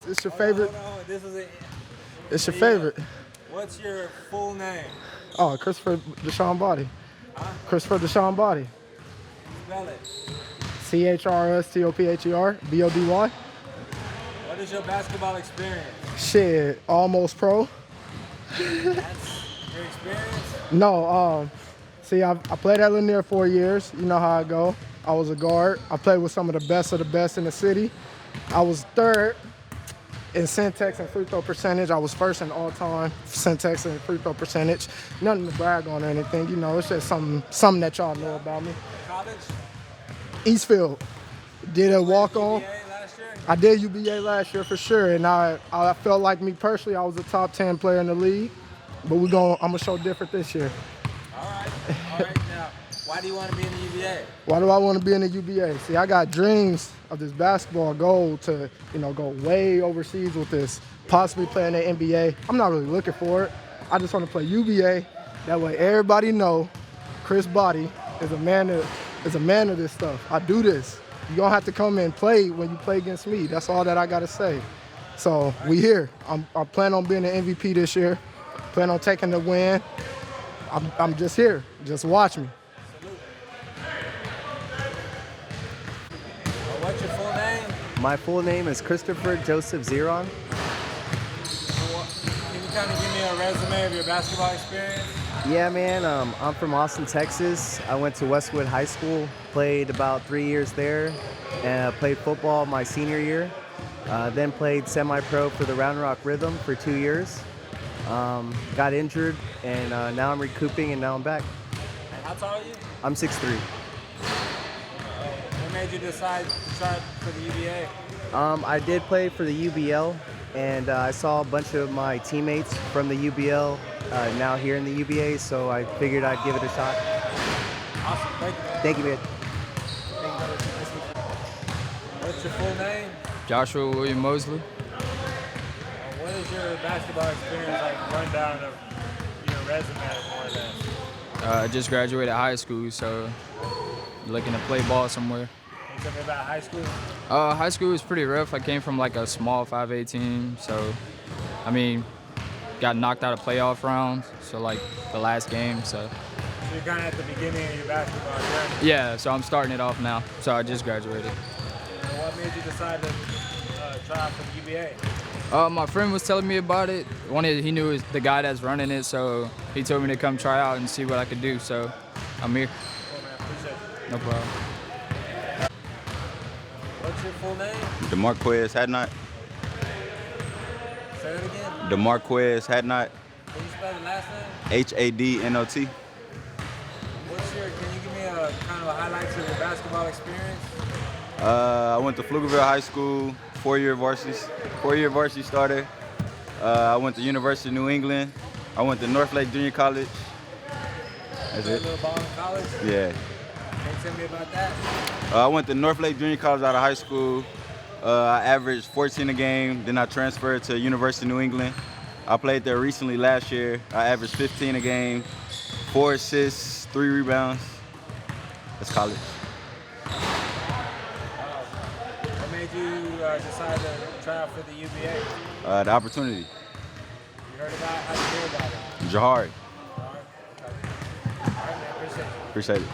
It's your favorite. Hold on. This is it. It's your favorite. What's your full name? Oh, Christopher Deshaun Body. Christopher Deshaun Body. Spell it. CHRSTOPHER BODY. What is your basketball experience? Shit, almost pro. That's your experience? No, see, I played at Lanier 4 years. You know how I go. I was a guard. I played with some of the best in the city. I was third in syntax and free throw percentage. I was first in all-time syntax and free throw percentage. Nothing to brag on or anything. You know, it's just something that y'all know about me. College? Eastfield. Did a walk-on. UBA last year? I did UBA last year for sure, and I felt like me personally, I was a top 10 player in the league. But I'm gonna show different this year. All right. Now, why do you want to be in the UBA? Why do I want to be in the UBA? See, I got dreams of this basketball goal to, go way overseas with this, possibly play in the NBA. I'm not really looking for it. I just want to play UBA. That way everybody know Chris Body is a man of this stuff. I do this. You're going to have to come and play when you play against me. That's all that I got to say. So we here. I plan on being an MVP this year. Plan on taking the win. I'm just here. Just watch me. What's your full name? My full name is Christopher Joseph Zeron. Can you kind of give me a resume of your basketball experience? Yeah, man, I'm from Austin, Texas. I went to Westwood High School, played about 3 years there, and played football my senior year. Then played semi-pro for the Round Rock Rhythm for 2 years. Got injured, and now I'm recouping, and now I'm back. And how tall are you? I'm 6'3". What made you decide to try for the UBA? I did play for the UBL, and I saw a bunch of my teammates from the UBL now here in the UBA, so I figured I'd give it a shot. Awesome. Thank you. Thank you, man. What's your full name? Joshua William Mosley. What is your basketball experience like? Rundown of your resume, more or less. I just graduated high school, so looking to play ball somewhere. Can you tell me about high school? High school was pretty rough. I came from like a small 5A team, so got knocked out of playoff rounds. So like the last game, so. So you're kind of at the beginning of your basketball journey. Yeah, so I'm starting it off now. So I just graduated. And what made you decide to try out for the UBA? My friend was telling me about it. He knew the guy that's running it, so he told me to come try out and see what I could do. So I'm here. Cool, man. Appreciate it. No problem. What's your full name? DeMarquez Hadnot. Say that again. DeMarquez Hadnot. Can you spell the last name? HADNOT. Can you give me a kind of highlights of your basketball experience? I went to Pflugerville High School, four-year varsity starter. I went to University of New England. I went to Northlake Junior College. That's Played it. a little ball in college? Yeah. Can you tell me about that? I went to Northlake Junior College out of high school. I averaged 14 a game. Then I transferred to University of New England. I played there recently last year. I averaged 15 a game, 4 assists, 3 rebounds. That's college. What made you decide to try out for the UBA? The opportunity. You heard about it? How'd you hear about it? Jahari. All right. All right, man. Appreciate it. Appreciate it.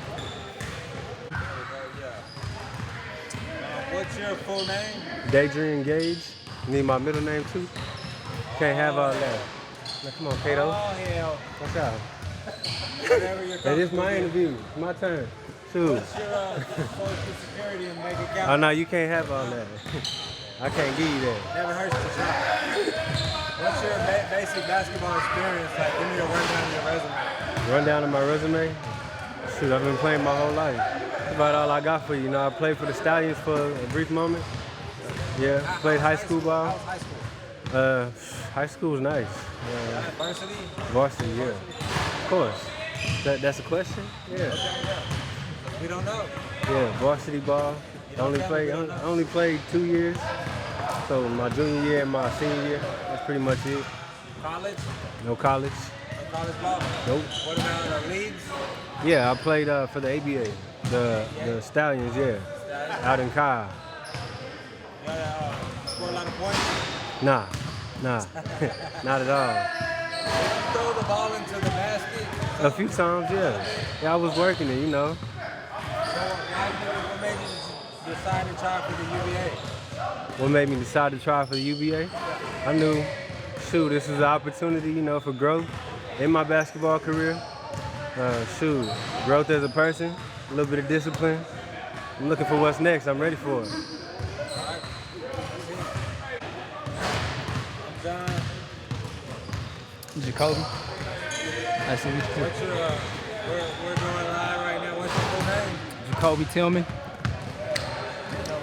What's your full name? Daydream Gage. Need my middle name too? Can't have all that. Now, come on, Kato. Oh, hell. What's up? Whatever you're Hey, this is my comfortable with. interview. It's my turn. Shoot. What's your social security and make it count? Oh, no, you can't have all that. I can't give you that. Never hurts to try. What's your basic basketball experience like? Give me a rundown of your resume. Run down to my resume. Shoot, I've been playing my whole life. That's about all I got for you. You know, I played for the Stallions for a brief moment. Yeah, played high school ball. How's high school? High school was nice. Varsity? Varsity, yeah. Of course. That's a question? Yeah. We don't know. Yeah, varsity ball. Only played 2 years. So my junior year and my senior year, that's pretty much it. College? No college. No college ball? Nope. What about the leagues? Yeah, I played for the ABA, the Stallions, yeah, out in Kyle. You got to score a lot of points? Nah, not at all. Throw the ball into the basket. A few times, yeah. Yeah, I was working it, you know. So what made you decide to try for the UBA? What made me decide to try for the UBA? I knew, shoot, this is an opportunity, you know, for growth in my basketball career. Shoot, growth as a person, a little bit of discipline. I'm looking for what's next. I'm ready for it. Jacoby. Nice to meet you. What's your, we're going live right now. What's your full name? Jacoby Tillman.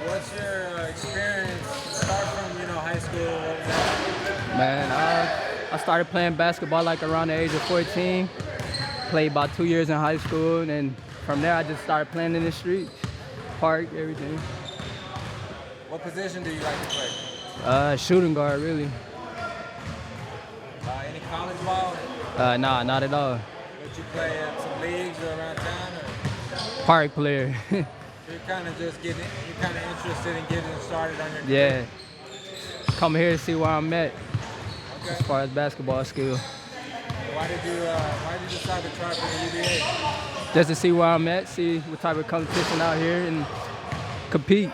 What's your experience? Start from, high school. What was that? Man, I started playing basketball like around the age of 14. Played about 2 years in high school, and then from there I just started playing in the streets, park, everything. What position do you like to play? Shooting guard, really. Any college ball? Nah, not at all. Did you play at some leagues around town? Or Park player. you're kind of interested in getting started on your career? Yeah. Come here to see where I'm at as far as basketball skill. Why did you decide to try for the UBA? Just to see where I'm at, see what type of competition out here, and compete,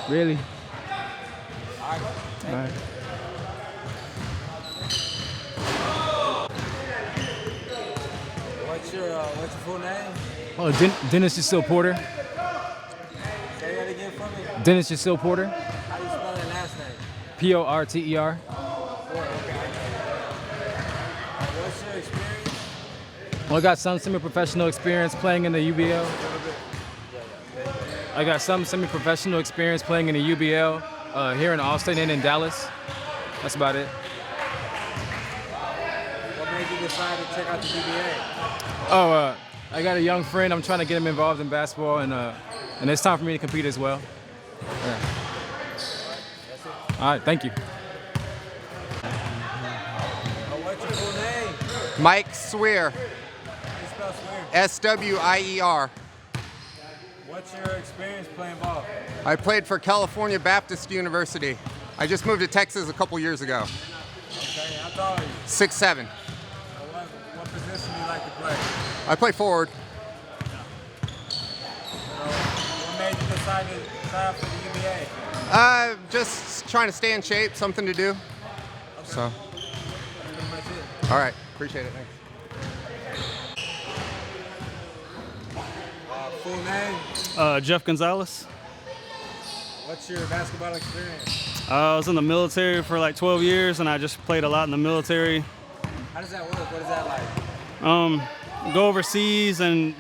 really. All right. All right. What's your full name? Oh, Dennis Jasil Porter. Say that again for me. Dennis Jasil Porter. How do you spell that last name? Porter. What's your experience? Well, I got some semi-professional experience playing in the UBL. I got some semi-professional experience playing in the UBL here in Austin and in Dallas. That's about it. What made you decide to check out the UBA? Oh, I got a young friend. I'm trying to get him involved in basketball, and it's time for me to compete as well. Yeah. All right, thank you. What's your full name? Mike Swear, How do you spell Swear? S-W-I-E-R. What's your experience playing ball? I played for California Baptist University. I just moved to Texas a couple years ago. Okay, how tall are you? 6'7". What position do you like to play? I play forward. What made you decide to try out for the UBA? Just trying to stay in shape, something to do. So, That's pretty much it. all right, appreciate it, thanks. Full name? Jeff Gonzalez. What's your basketball experience? I was in the military for like 12 years, and I just played a lot in the military. How does that work? What is that like? Go overseas, and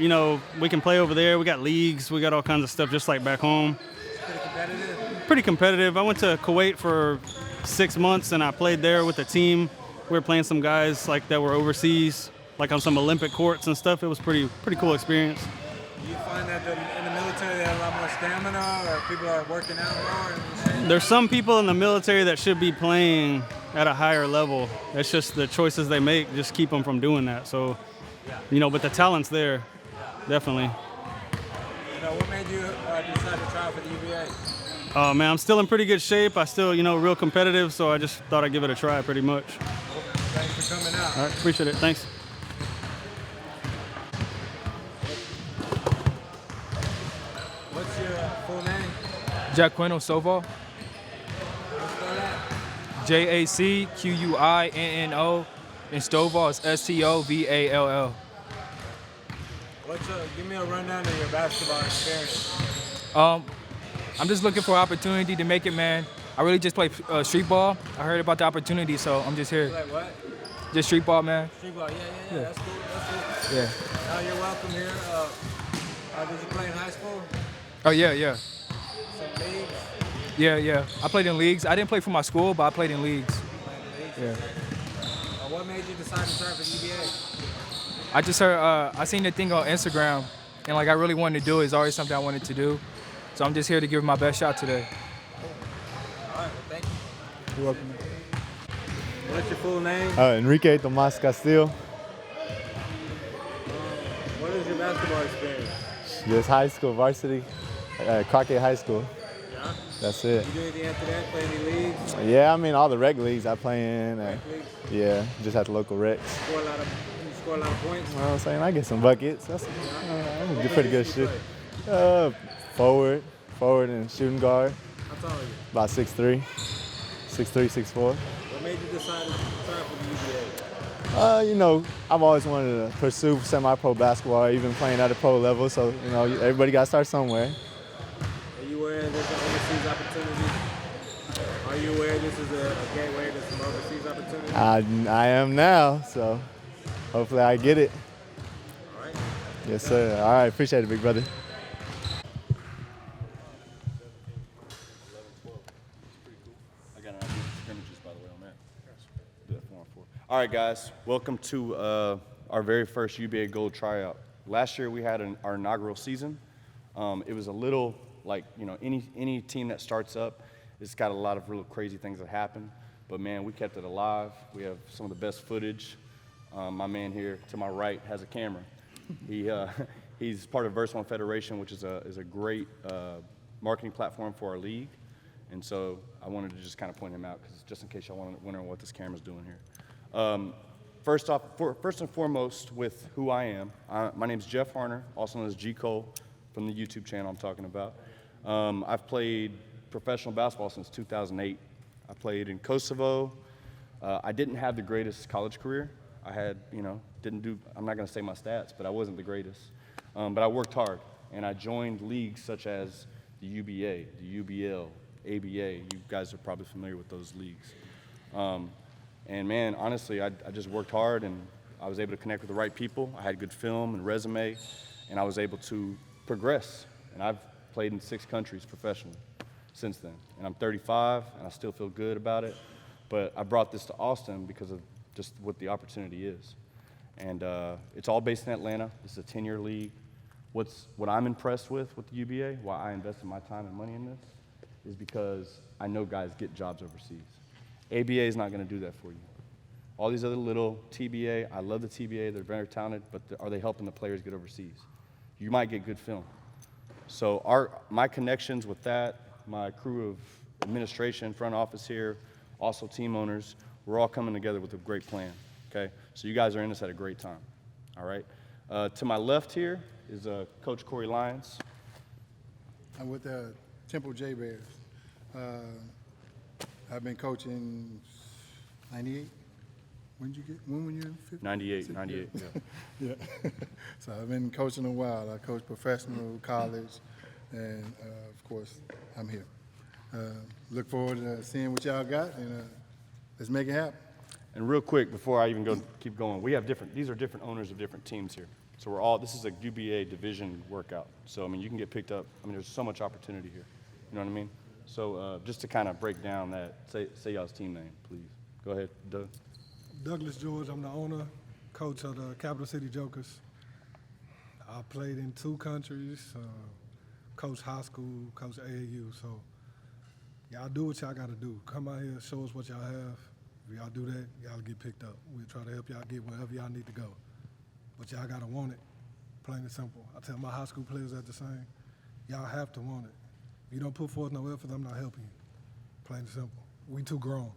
we can play over there. We got leagues, we got all kinds of stuff just like back home. Pretty competitive? Pretty competitive. I went to Kuwait for 6 months, and I played there with the team. We were playing some guys like that were overseas, like on some Olympic courts and stuff. It was pretty cool experience. Do you find that in the military they have a lot more stamina, or people are working out more? There's some people in the military that should be playing at a higher level. It's just the choices they make just keep them from doing that. So, but the talent's there, definitely. What made you decide to try for the UBA? Oh man, I'm still in pretty good shape. I still, real competitive, so I just thought I'd give it a try pretty much. Thanks for coming out. All right, appreciate it. Thanks. What's your full name? Jacquino Soval. Jacquinno. And Stovall is Stovall. Give me a rundown of your basketball experience. I'm just looking for an opportunity to make it, man. I really just play street ball. I heard about the opportunity, so I'm just here. Like what? Just street ball, man. Street ball, yeah. That's cool. Yeah. You're welcome here. Did you play in high school? Oh, yeah. Some leagues? Yeah. I played in leagues. I didn't play for my school, but I played in leagues. Yeah. What made you decide to try for the UBA? I just heard, I seen the thing on Instagram, and I really wanted to do it. It's always something I wanted to do. So I'm just here to give it my best shot today. All right, thank you. You're welcome. What's your full name? Enrique Tomas Castillo. What is your basketball experience? Just high school, varsity, Crockett High School. Yeah. Huh? That's it. You do anything after that? Play any leagues? Yeah, I mean, all the rec leagues I play in. Rec leagues? Yeah, just at the local recs. You score a lot of points? You know what I'm saying? I get some buckets. That's pretty good shit. Forward and shooting guard. How tall are you? About 6'3", 6'4". What made you decide to try for the UBA? You know, I've always wanted to pursue semi-pro basketball, even playing at a pro level. So, you know, everybody got to start somewhere. Are you aware there's an overseas opportunity? Are you aware this is a gateway to some overseas opportunity? I am now, so hopefully I get it. All right. Yes, sir. All right, appreciate it, big brother. All right, guys, welcome to our very first UBA Gold Tryout. Last year we had our inaugural season. It was a little like, you know, any team that starts up, it's got a lot of real crazy things that happen. But man, we kept it alive. We have some of the best footage. My man here to my right has a camera. He's part of Verse One Federation, which is a great marketing platform for our league. And so I wanted to just kind of point him out, because just in case y'all wondering what this camera's doing here. First and foremost, with who I am, my name's Jeff Harner, also known as G. Cole, from the YouTube channel I'm talking about. I've played professional basketball since 2008. I played in Kosovo. I didn't have the greatest college career. I had, you know, I'm not going to say my stats, but I wasn't the greatest. But I worked hard, and I joined leagues such as the UBA, the UBL, ABA. You guys are probably familiar with those leagues. And man, honestly, I just worked hard, and I was able to connect with the right people. I had good film and resume, and I was able to progress. And I've played in 6 countries professionally since then. And I'm 35, and I still feel good about it. But I brought this to Austin because of just what the opportunity is. And it's all based in Atlanta. This is a 10-year league. What I'm impressed with the UBA, why I invested my time and money in this, is because I know guys get jobs overseas. ABA is not going to do that for you. All these other little TBA, I love the TBA, they're very talented, but are they helping the players get overseas? You might get good film. So my connections with that, my crew of administration, front office here, also team owners, we're all coming together with a great plan, okay? So you guys are in this at a great time, all right? To my left here is Coach Corey Lyons. I'm with the Temple J Bears. I've been coaching 98. When were you 50? 98, yeah. Yeah. So I've been coaching a while. I coach professional, college, and of course, I'm here. Look forward to seeing what y'all got, and let's make it happen. And real quick, before I even keep going, these are different owners of different teams here. So this is a UBA division workout. So, I mean, you can get picked up. I mean, there's so much opportunity here. You know what I mean? So just to kind of break down that, say y'all's team name, please. Go ahead, Doug. Douglas George, I'm the owner, coach of the Capital City Jokers. I played in 2 countries, coach high school, coach AAU. So y'all do what y'all got to do. Come out here, show us what y'all have. If y'all do that, y'all get picked up. We'll try to help y'all get wherever y'all need to go. But y'all got to want it, plain and simple. I tell my high school players that the same. Y'all have to want it. If you don't put forth no effort, I'm not helping you. Plain and simple. We too grown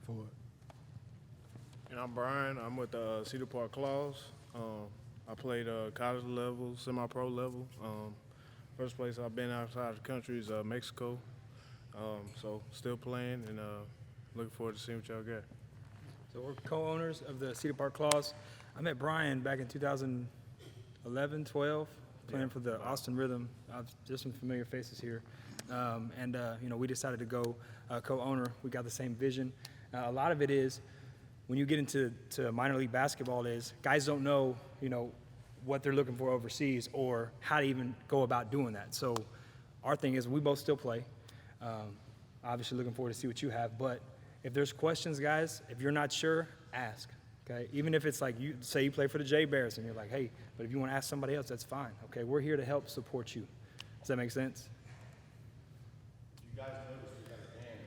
for it. And I'm Brian. I'm with Cedar Park Claws. I played college level, semi-pro level. First place I've been outside the country is Mexico. So still playing and looking forward to seeing what y'all got. So we're co-owners of the Cedar Park Claws. I met Brian back in 2011, 12, playing for the Austin Rhythm. I've just some familiar faces here. You know, we decided to go co-owner. We got the same vision. A lot of it is, when you get into minor league basketball, is guys don't know, you know, what they're looking for overseas or how to even go about doing that. So our thing is we both still play. Obviously looking forward to see what you have. But if there's questions, guys, if you're not sure, ask. Okay? Even if it's like you say you play for the J Bears and you're like, hey, but if you want to ask somebody else, that's fine. Okay? We're here to help support you. Does that make sense? You guys notice we got a band.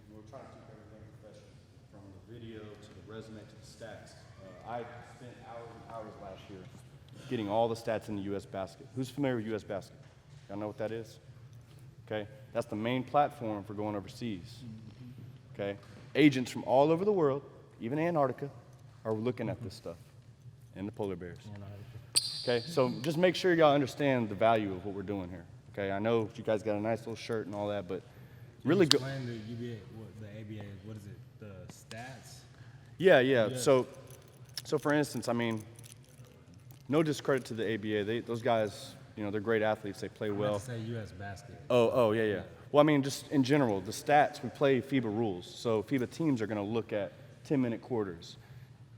We're trying to keep everything professional, from the video to the resume to the stats. I spent hours and hours last year getting all the stats in the U.S. basket. Who's familiar with U.S. basket? Y'all know what that is? okay? That's the main platform for going overseas, okay? Agents from all over the world, even Antarctica, are looking at this stuff, and the polar bears. Okay, so just make sure y'all understand the value of what we're doing here. Okay, I know you guys got a nice little shirt and all that, but really good. Explain the UBA, the ABA, what is it? The stats? Yeah. So for instance, I mean, no discredit to the ABA. Those guys, you know, they're great athletes. They play well. I say U.S. basket. Oh, yeah. Well, I mean, just in general, the stats, we play FIBA rules. So FIBA teams are going to look at 10-minute quarters.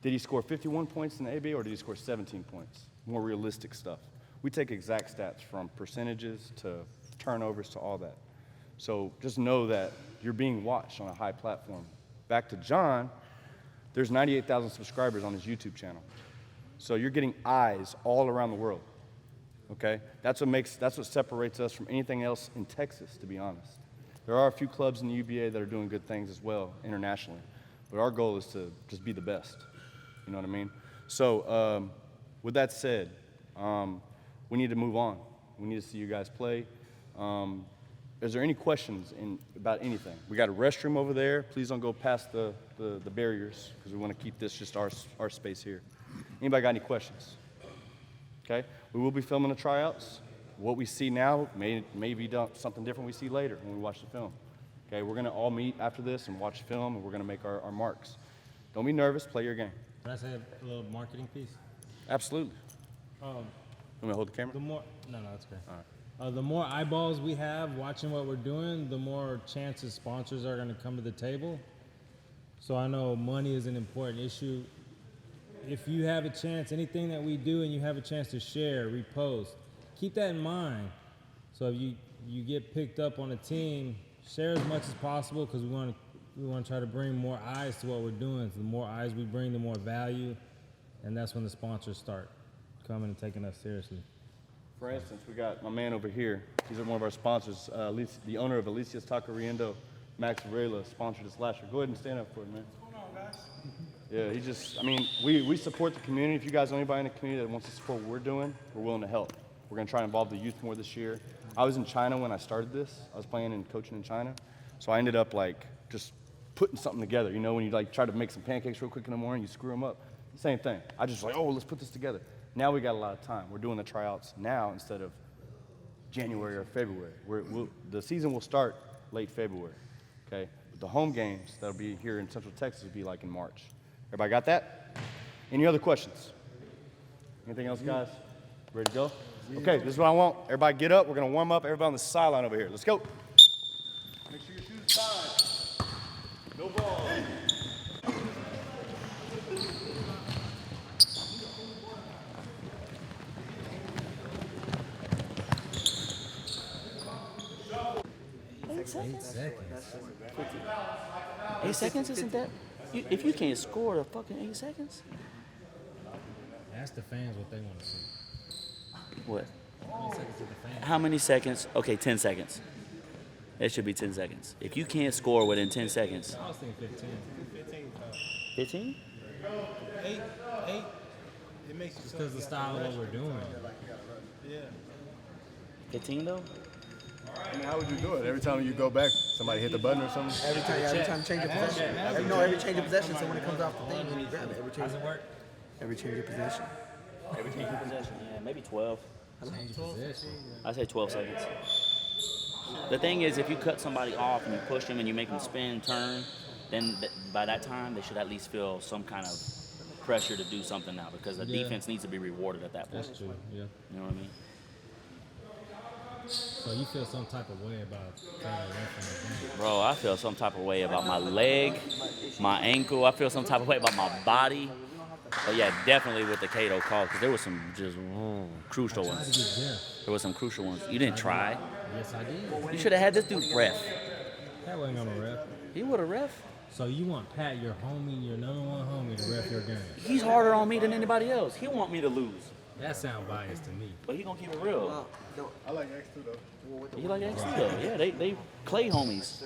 Did he score 51 points in the ABA or did he score 17 points? More realistic stuff. We take exact stats from percentages to turnovers to all that. So just know that you're being watched on a high platform. Back to John, there's 98,000 subscribers on his YouTube channel. So you're getting eyes all around the world, okay? That's what separates us from anything else in Texas, to be honest. There are a few clubs in the UBA that are doing good things as well internationally, but our goal is to just be the best, you know what I mean? So with that said, we need to move on. We need to see you guys play. Is there any questions about anything? We got a restroom over there. Please don't go past the barriers because we want to keep this just our space here. Anybody got any questions? Okay, we will be filming the tryouts. What we see now may be something different we see later when we watch the film. Okay, we're gonna all meet after this and watch the film, and we're gonna make our marks. Don't be nervous, play your game. Can I say a little marketing piece? Absolutely. You want me to hold the camera? No, that's great. All right. The more eyeballs we have watching what we're doing, the more chances sponsors are going to come to the table. So I know money is an important issue. If you have a chance, anything that we do and you have a chance to share, repost, keep that in mind. So if you get picked up on a team, share as much as possible because we want to try to bring more eyes to what we're doing. So the more eyes we bring, the more value, and that's when the sponsors start coming and taking us seriously. For instance, we got my man over here. He's one of our sponsors, the owner of Alicia's Taqueriendo, Max Varela, sponsored us last year. Go ahead and stand up for it, man. What's going on, guys? Yeah, I mean, we support the community. If you guys know anybody in the community that wants to support what we're doing, we're willing to help. We're going to try to involve the youth more this year. I was in China when I started this. I was playing and coaching in China. So I ended up just putting something together. You know, when you try to make some pancakes real quick in the morning, you screw them up. Same thing. I just let's put this together. Now we got a lot of time. We're doing the tryouts now instead of January or February. The season will start late February, okay? But the home games that'll be here in Central Texas will be like in March. Everybody got that? Any other questions? Anything else, guys? Ready to go? Okay, this is what I want. Everybody get up. We're going to warm up. Everybody on the sideline over here. Let's go. Make sure your shoes tied. No ball. 8 seconds? 8 seconds isn't that? If you can't score the fucking 8 seconds? Ask the fans what they want to see. What? How many seconds did the fans? How many seconds? Okay, 10 seconds. It should be 10 seconds. If you can't score within 10 seconds. I was thinking 15. 15? 8. It makes you because the style of what we're doing. Yeah. 15 though? I mean, how would you do it? Every time you go back, somebody hit the button or something? Every time change of possession. Every change of possession, so when it comes off the thing, you grab it. Does it work? Every change of possession. Every change of possession, yeah, maybe 12. Change of possession. I say 12 seconds. The thing is, if you cut somebody off and you push them and you make them spin, turn, then by that time they should at least feel some kind of pressure to do something now because the defense needs to be rewarded at that point. That's true, yeah. You know what I mean? So you feel some type of way about trying to run from the game? Bro, I feel some type of way about my leg, my ankle. I feel some type of way about my body. But yeah, definitely with the Cato call because there was some just crucial ones. There was some crucial ones. You didn't try. Yes, I did. You should have had this dude ref. Pat wasn't gonna ref. He would have ref. So you want Pat, your homie, your number one homie, to ref your game? He's harder on me than anybody else. He want me to lose. That sound biased to me. But he gonna keep it real. I like X too, though. You like X though? Yeah, they Clay homies.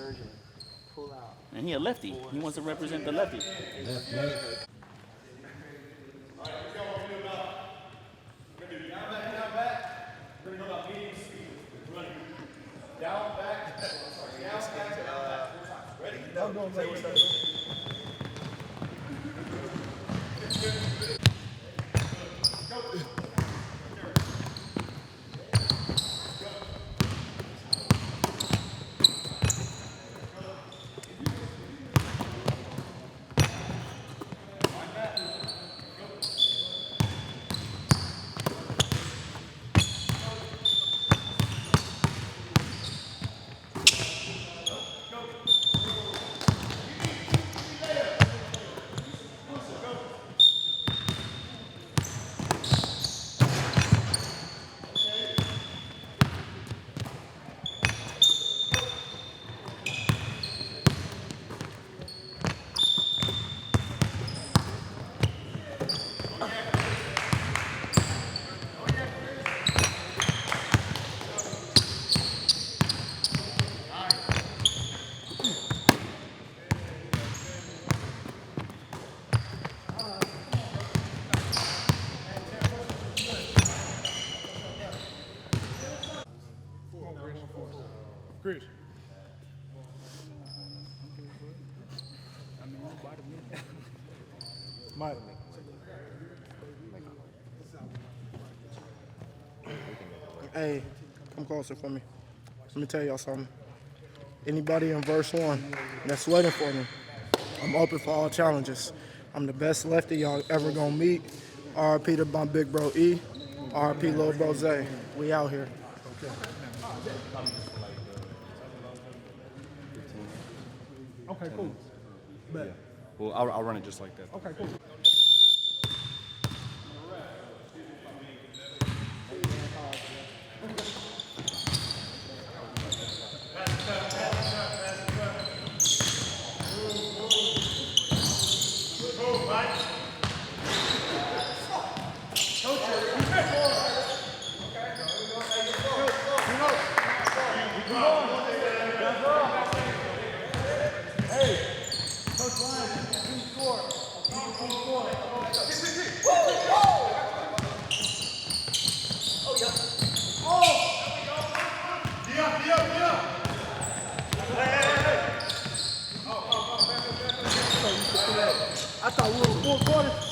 And he a lefty. He wants to represent the lefty. Down, back, Chris. Mike. Hey, come closer for me. Let me tell y'all something. Anybody in verse 1 that's waiting for me, I'm open for all challenges. I'm the best lefty y'all ever gonna meet. RIP to my big bro E. RIP little bro Zay. We out here. Okay, cool. Bet. Well, I'll run it just like that. Okay, cool. I thought we were 4 quarters.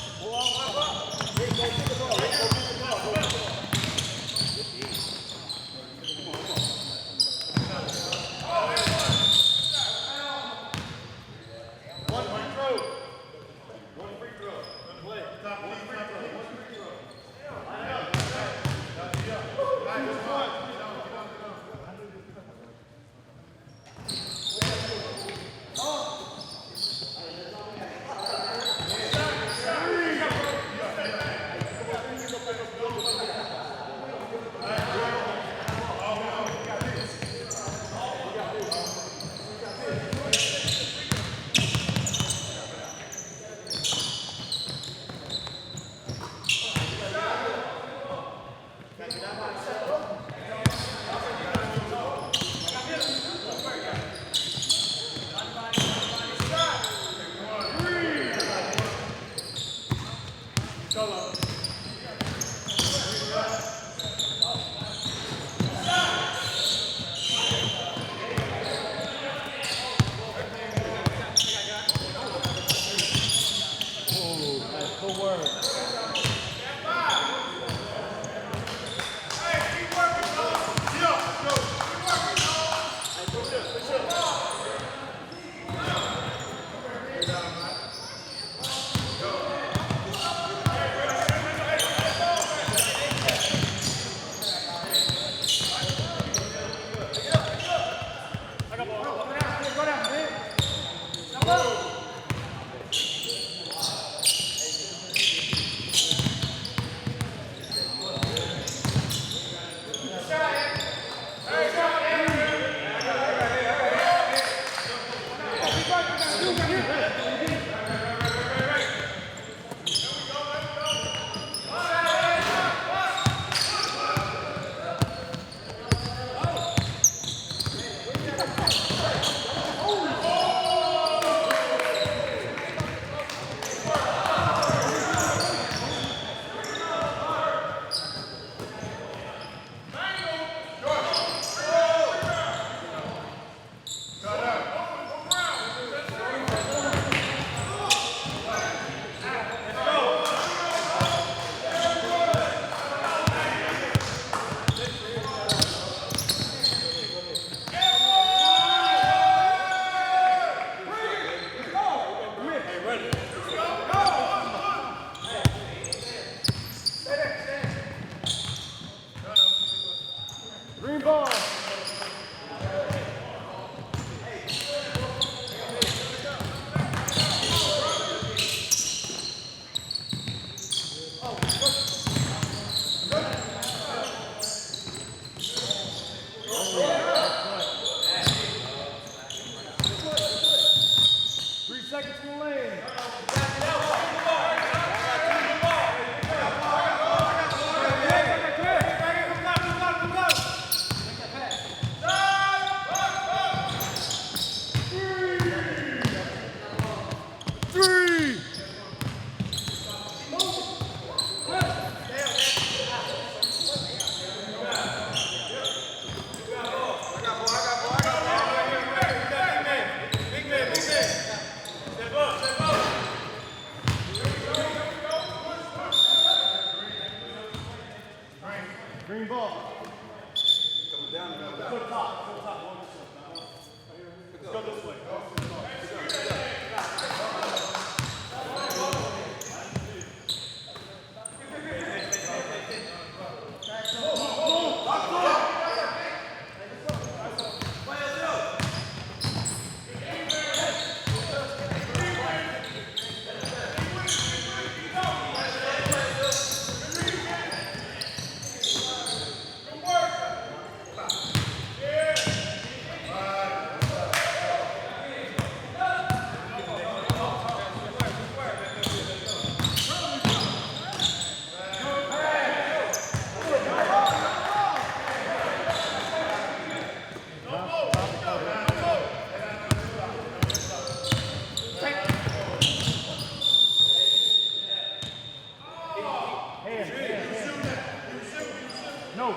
No,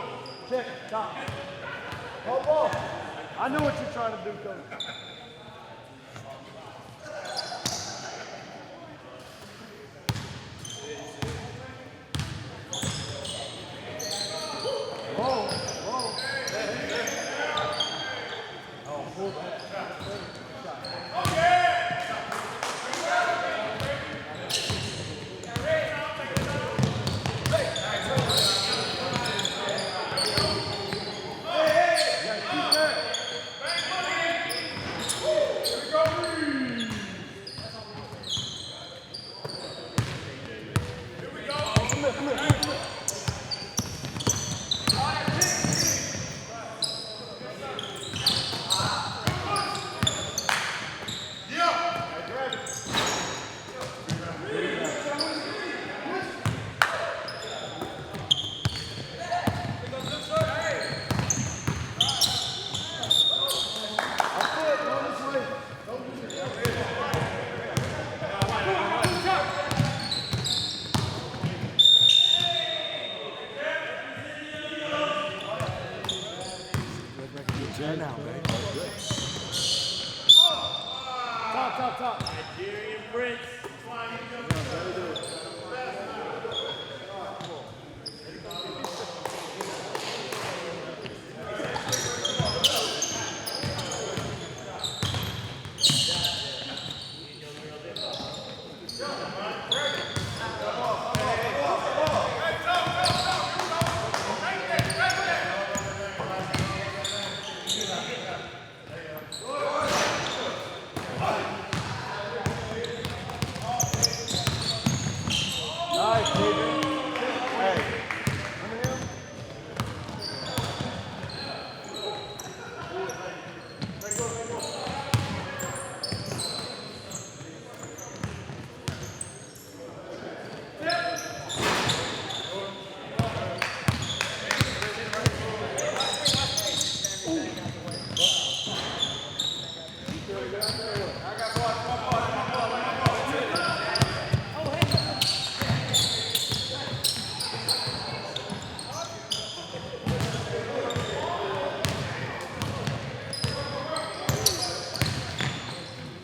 check, stop. Hold ball. I know what you're trying to do, coach. Whoa, whoa. Oh, pull back. Top. Nigerian Prince.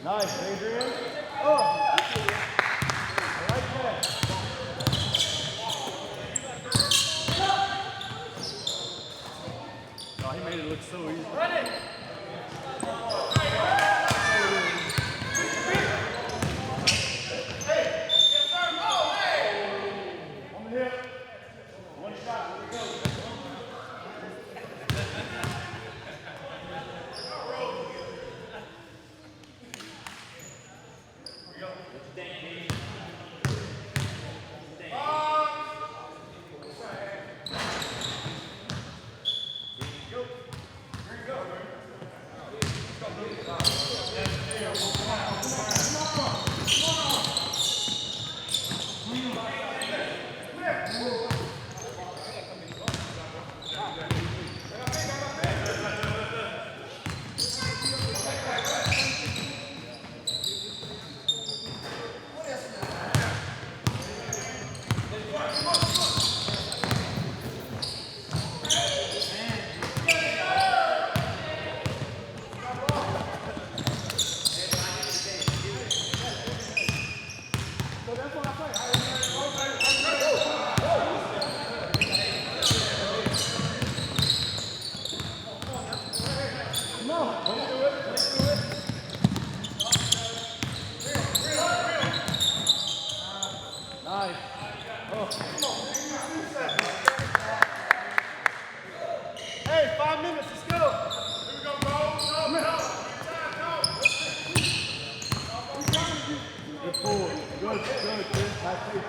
Nice, Adrian. Oh, I like that. Oh, he made it look so easy. Ready. Nice. Hey, 5 minutes, let's go. Here we go, Good pull. Good, Chris. Nice play.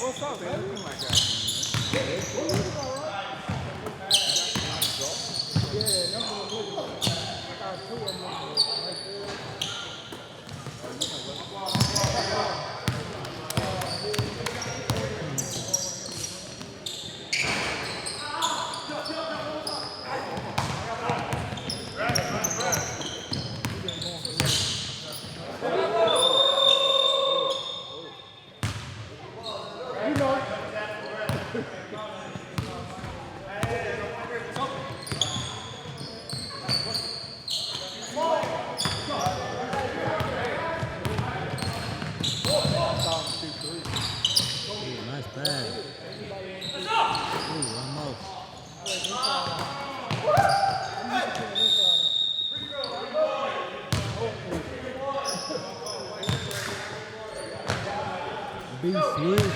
What's up, man? Looking like Nice pass. Ooh, almost. Beast loose.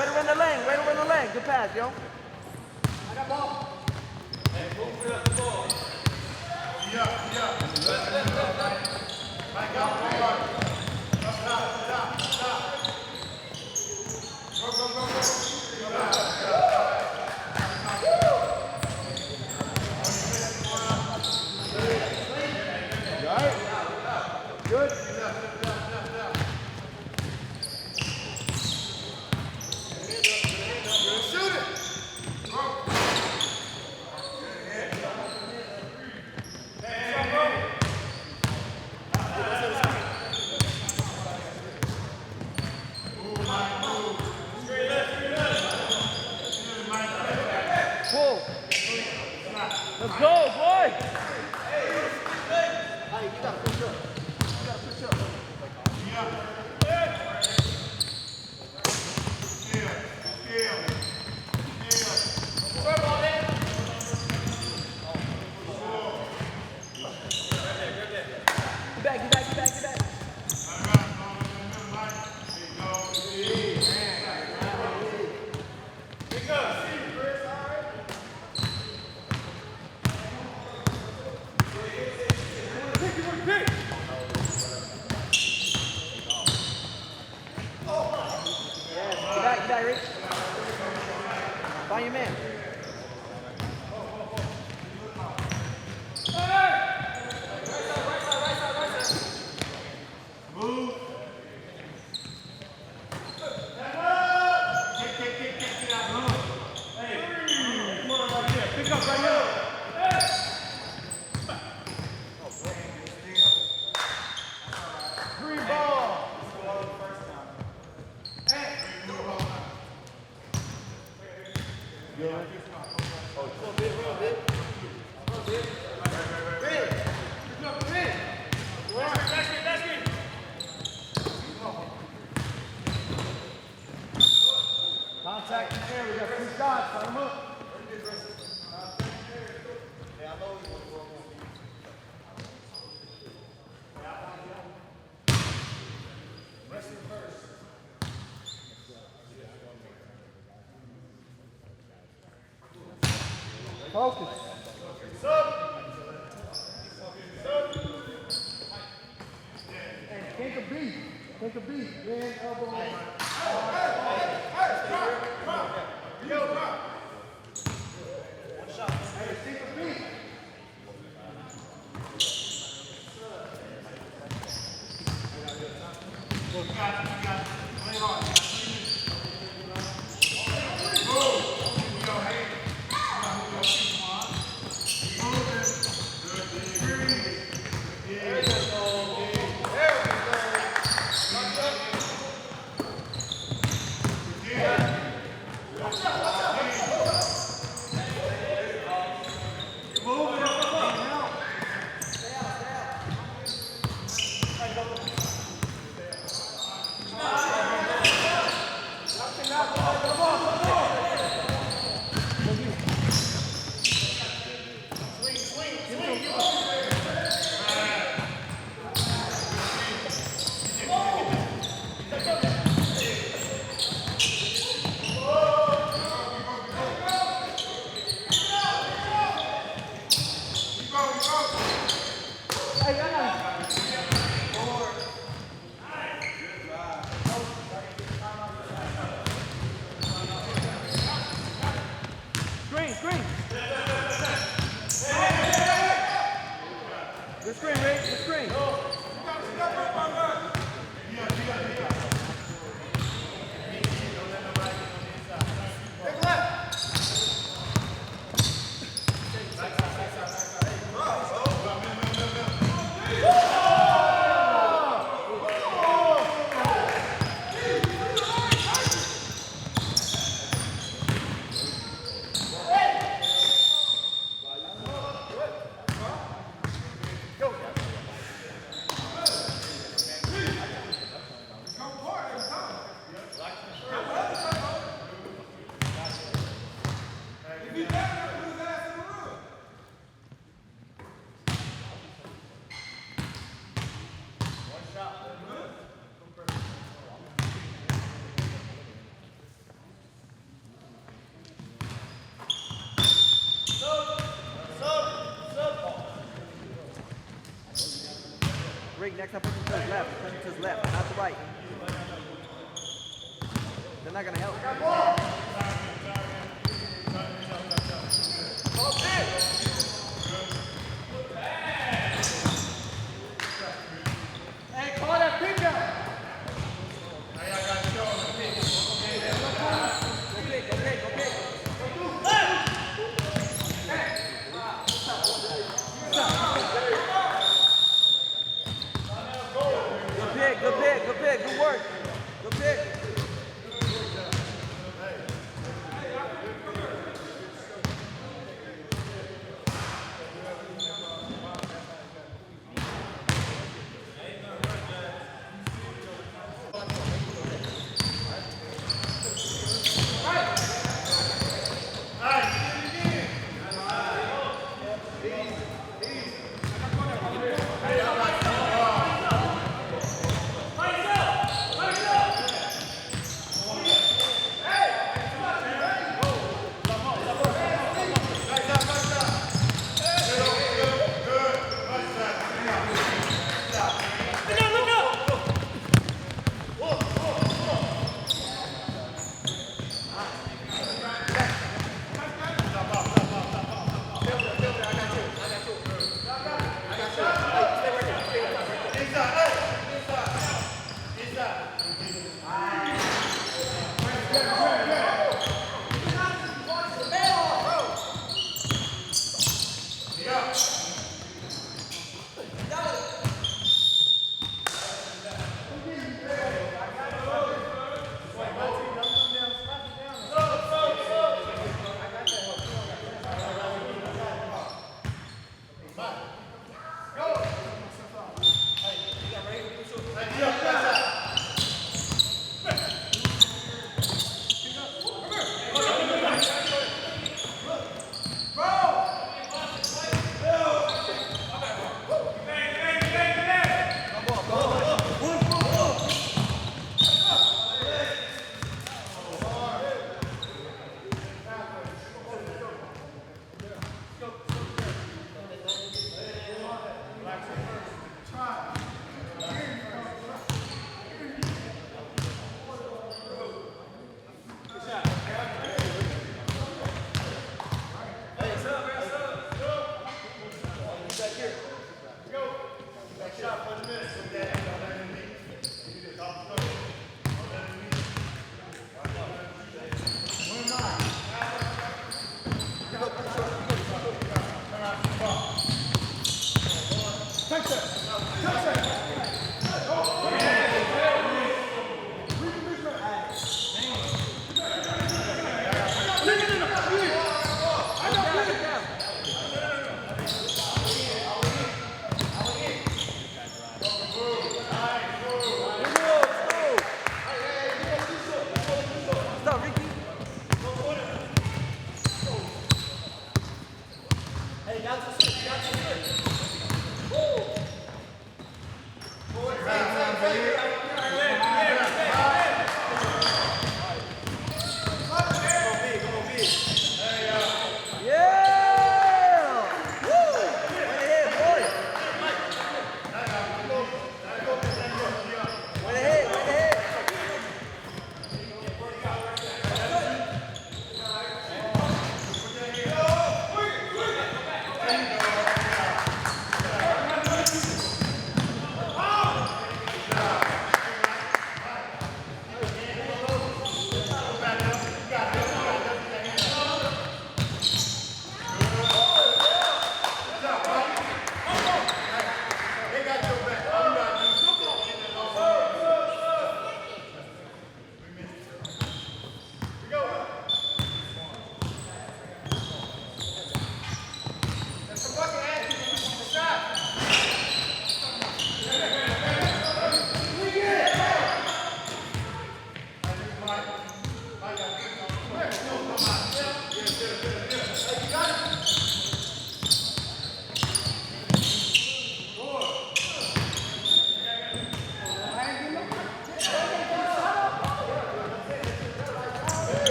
Way to run the lane. Way to run the lane. Good pass, yo. I got ball. Good. Shoot it. Pull. Let's go, boy. Hey, you gotta push up. You gotta push up. Get back, get back, get back, get back. Get back, Rick. Find your man. Move. Hey, come on right here. Pick up right here. Green ball. Contact in there. We got 2 shots. Sign them up. Focus. And think a beat. Think a beat. Bend, elbow. Hey, think a beat. next time push him to his left. Push him to his left, not the right. They're not gonna help. Hey, call that pickup. Good pick, good work. Good pick.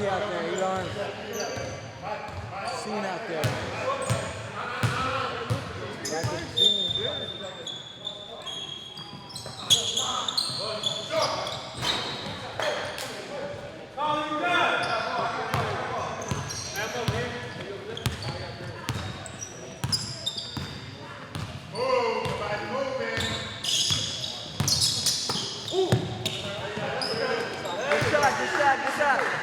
see out there, Elon. Scene out there. Good shot.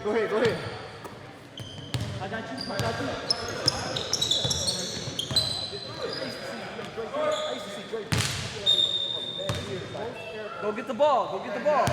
Go ahead, go ahead. I got you, I got you. Go get the ball, go get the ball.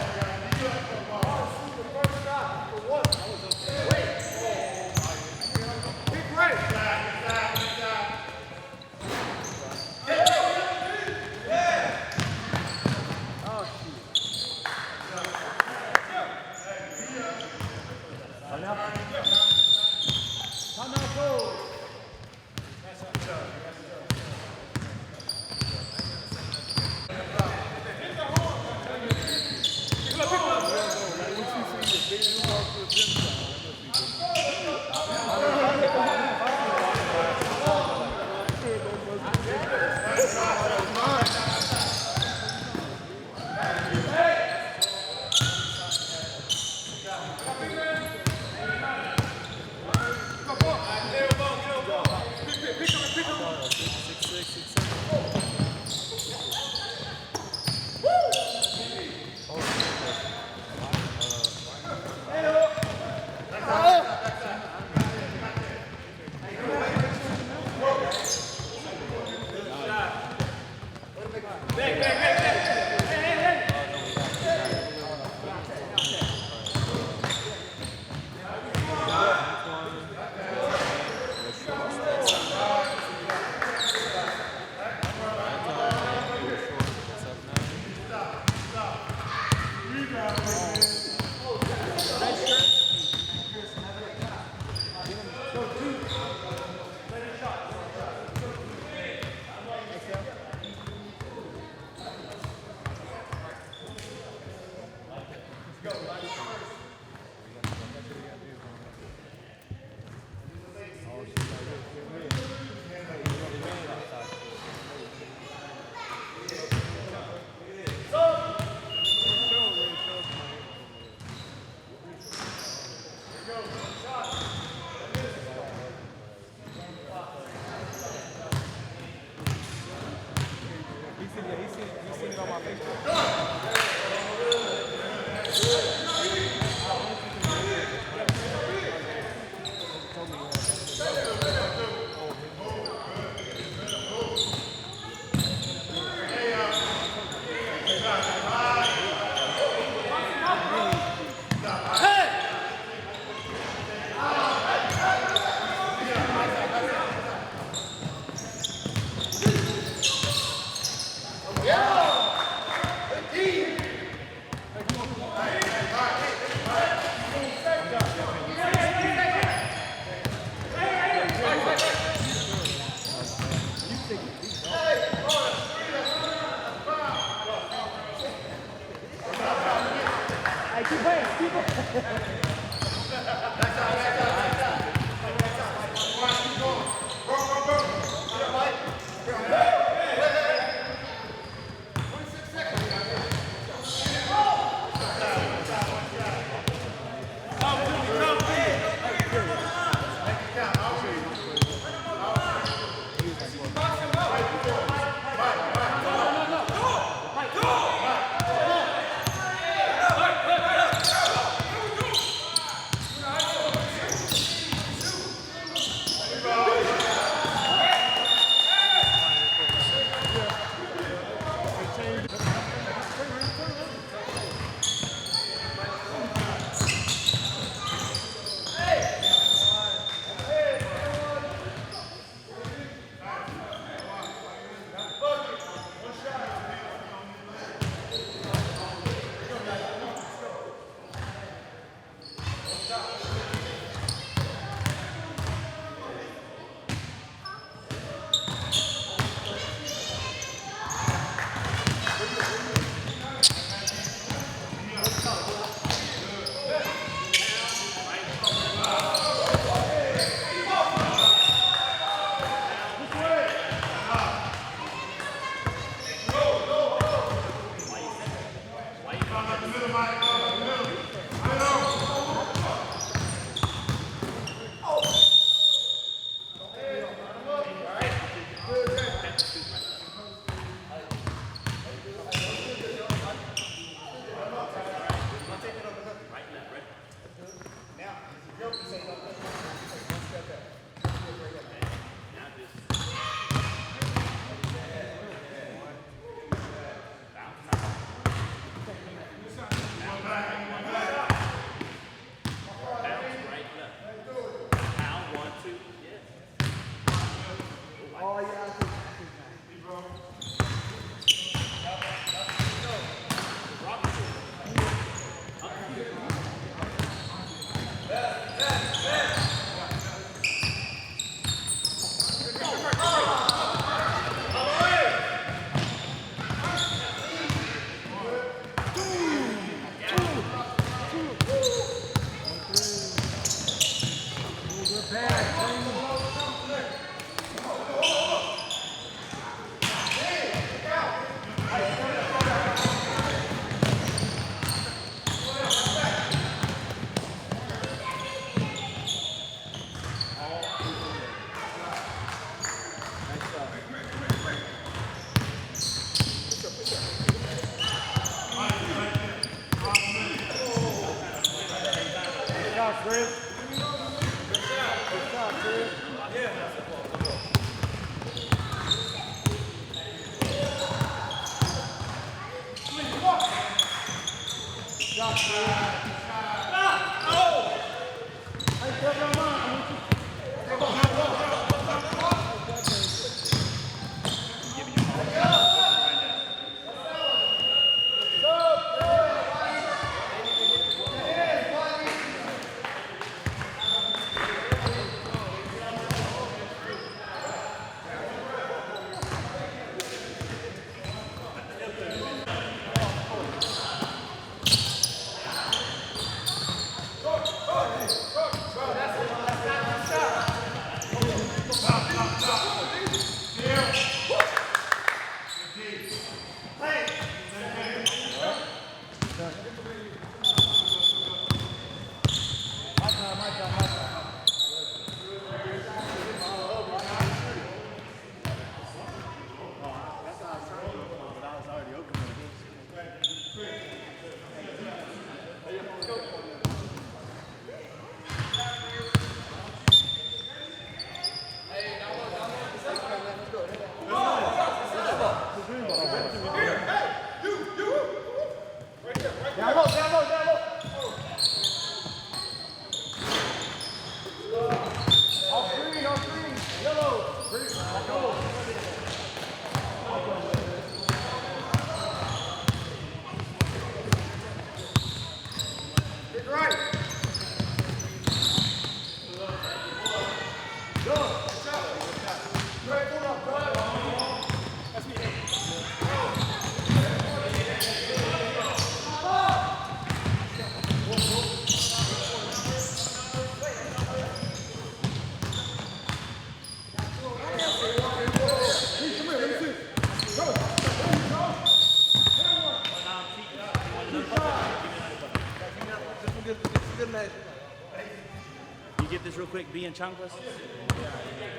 You get this real quick, B and chanclas?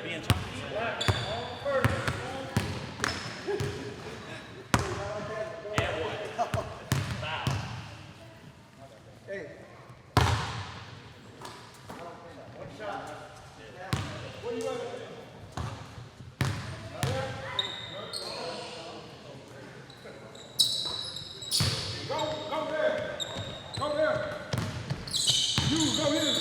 B and chanclas? And one. Foul. Hey. One shot. What do you want? Go there. Go there. You go here.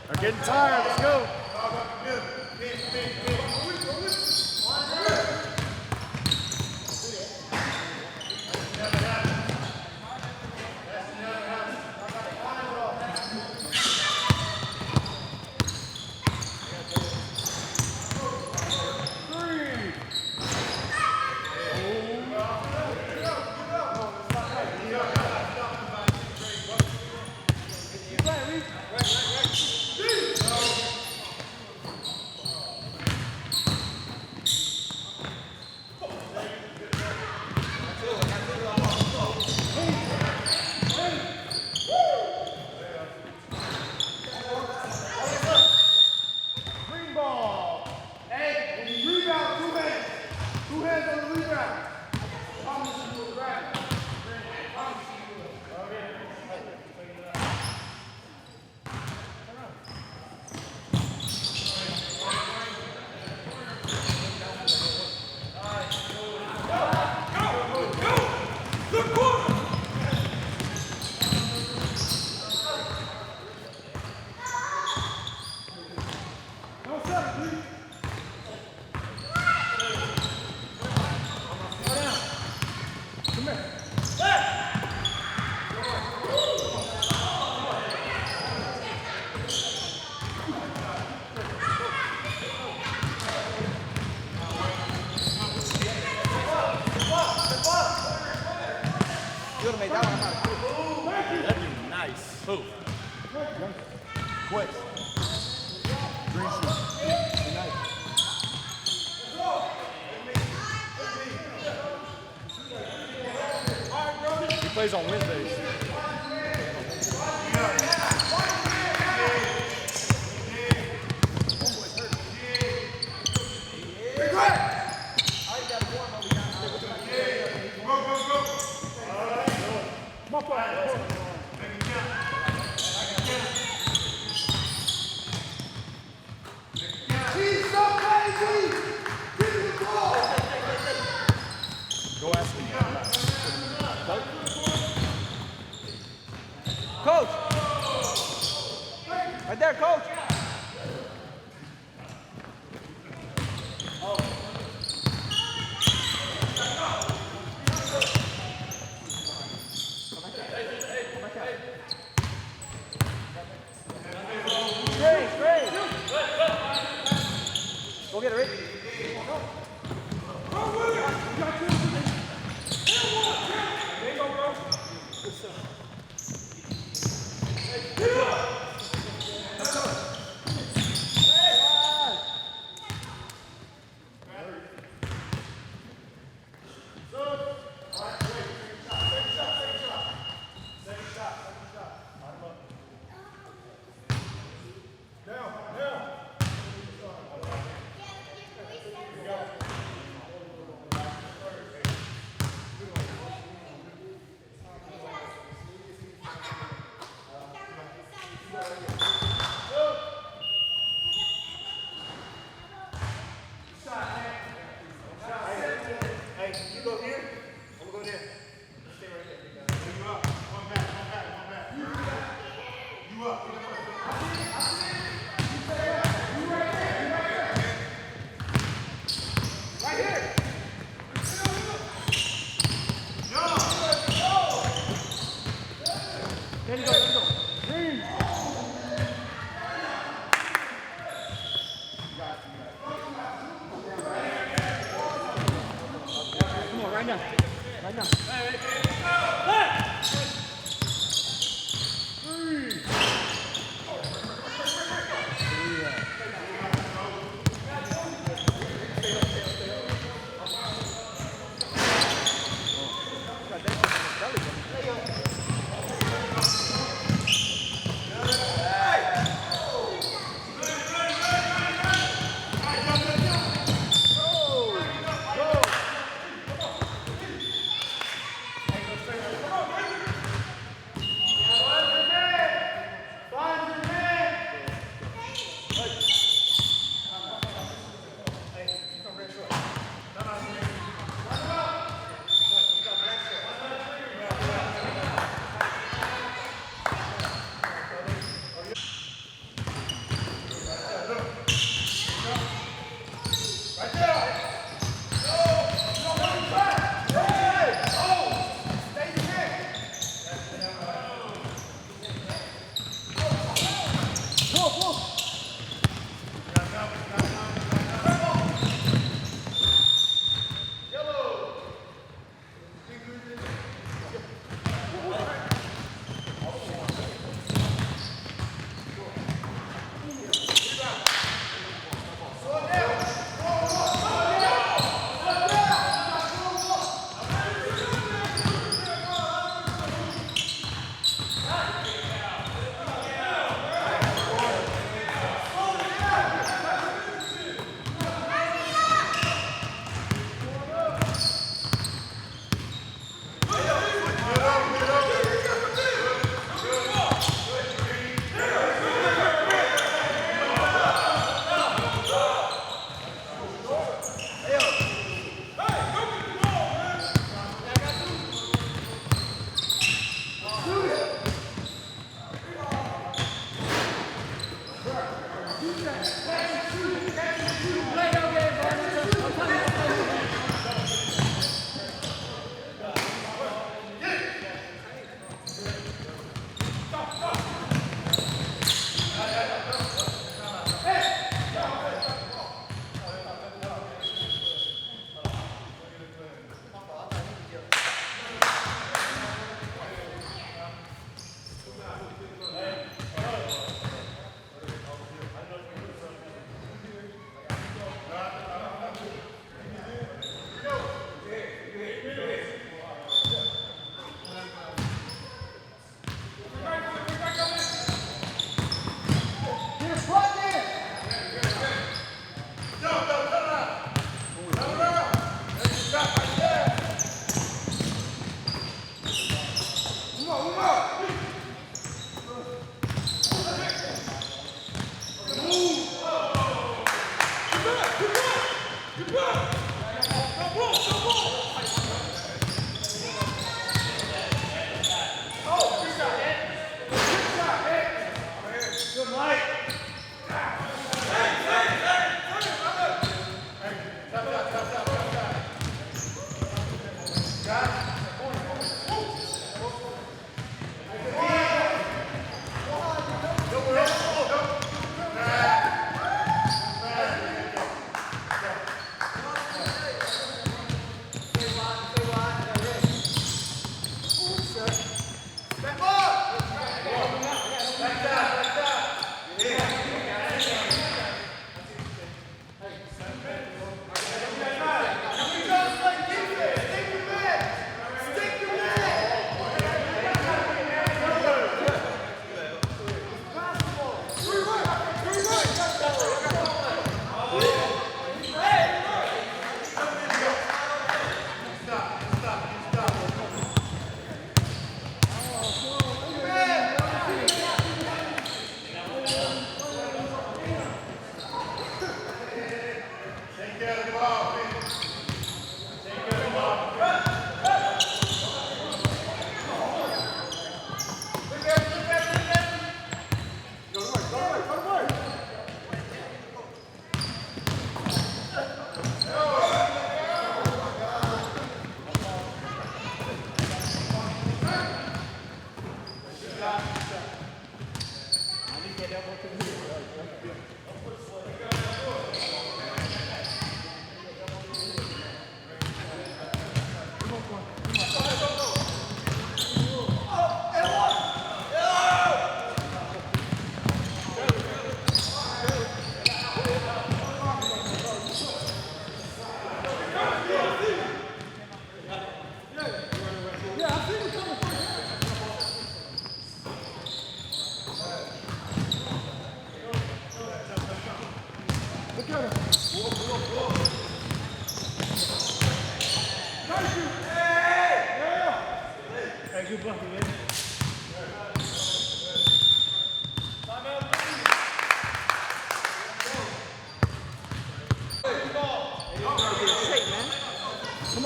I'm getting tired. Let's go. Green ball. Hey, when you rebound, two hands. Two hands on the rebound. I promise you will grab it. I promise you will. Okay. Come here. plays on Wednesdays. Go ask him. Coach. Right there, coach. Straight. Go get it, Rick.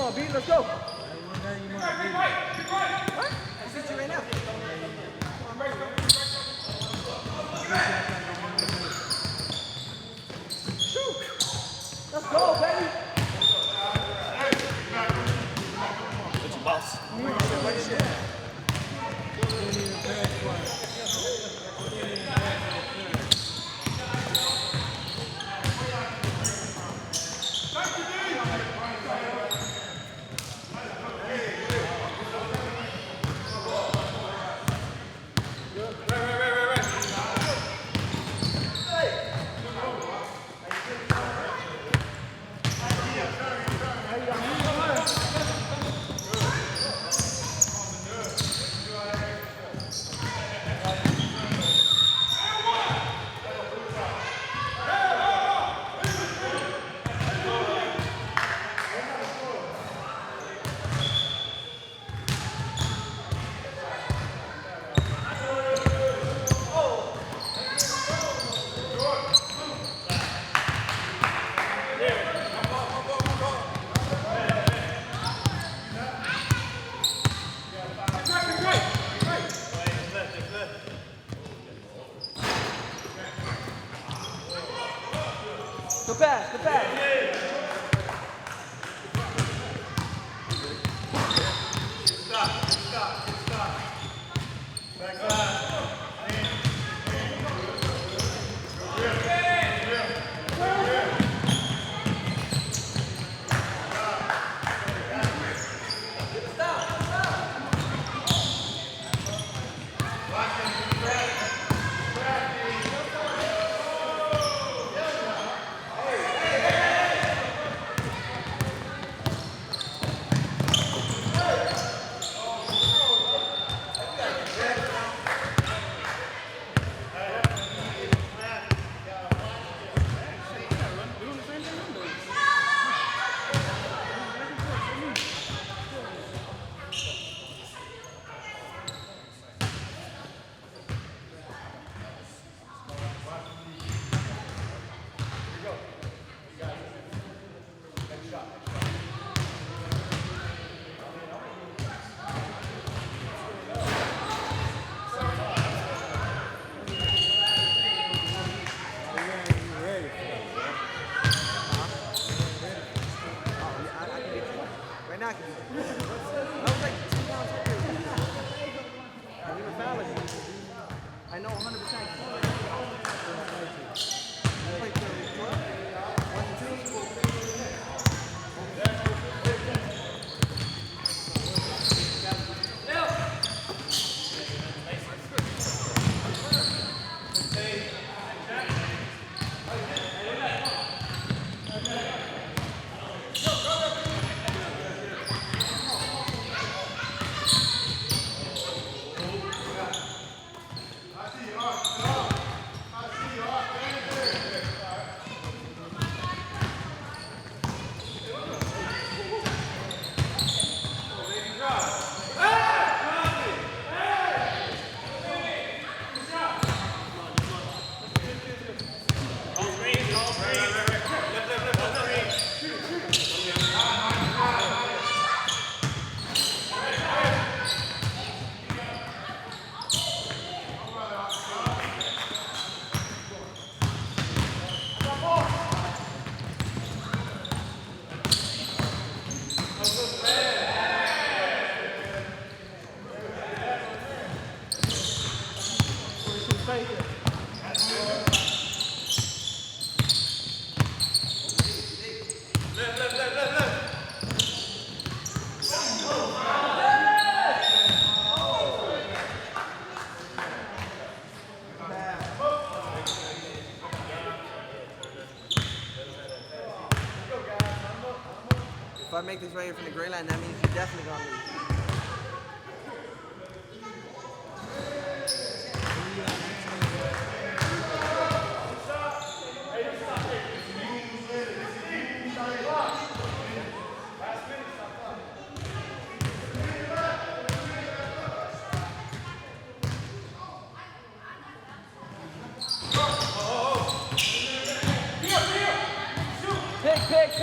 Come on, B, let's go. What? I sent you right now. Shoot. Let's go, baby. What's your boss? was like 2 pounds heavier. We were fouling. I know 100%. Like 12? 1 and 2? If I make this right here from the gray line, that means you're definitely gonna lose. Pick.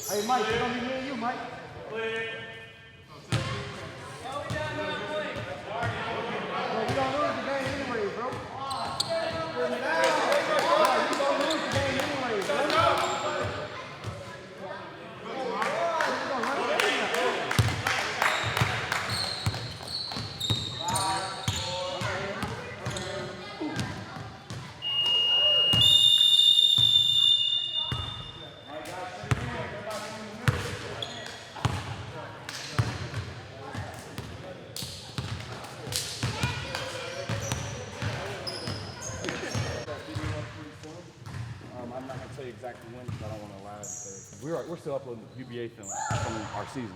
Hey, Mike, it's gonna be me and you, Mike. Clear. We don't lose the game anyway, bro. We don't lose the game anyway, bro. I'm not going to tell you exactly when because I don't want to lie. Because we're still uploading the UBA film from our season.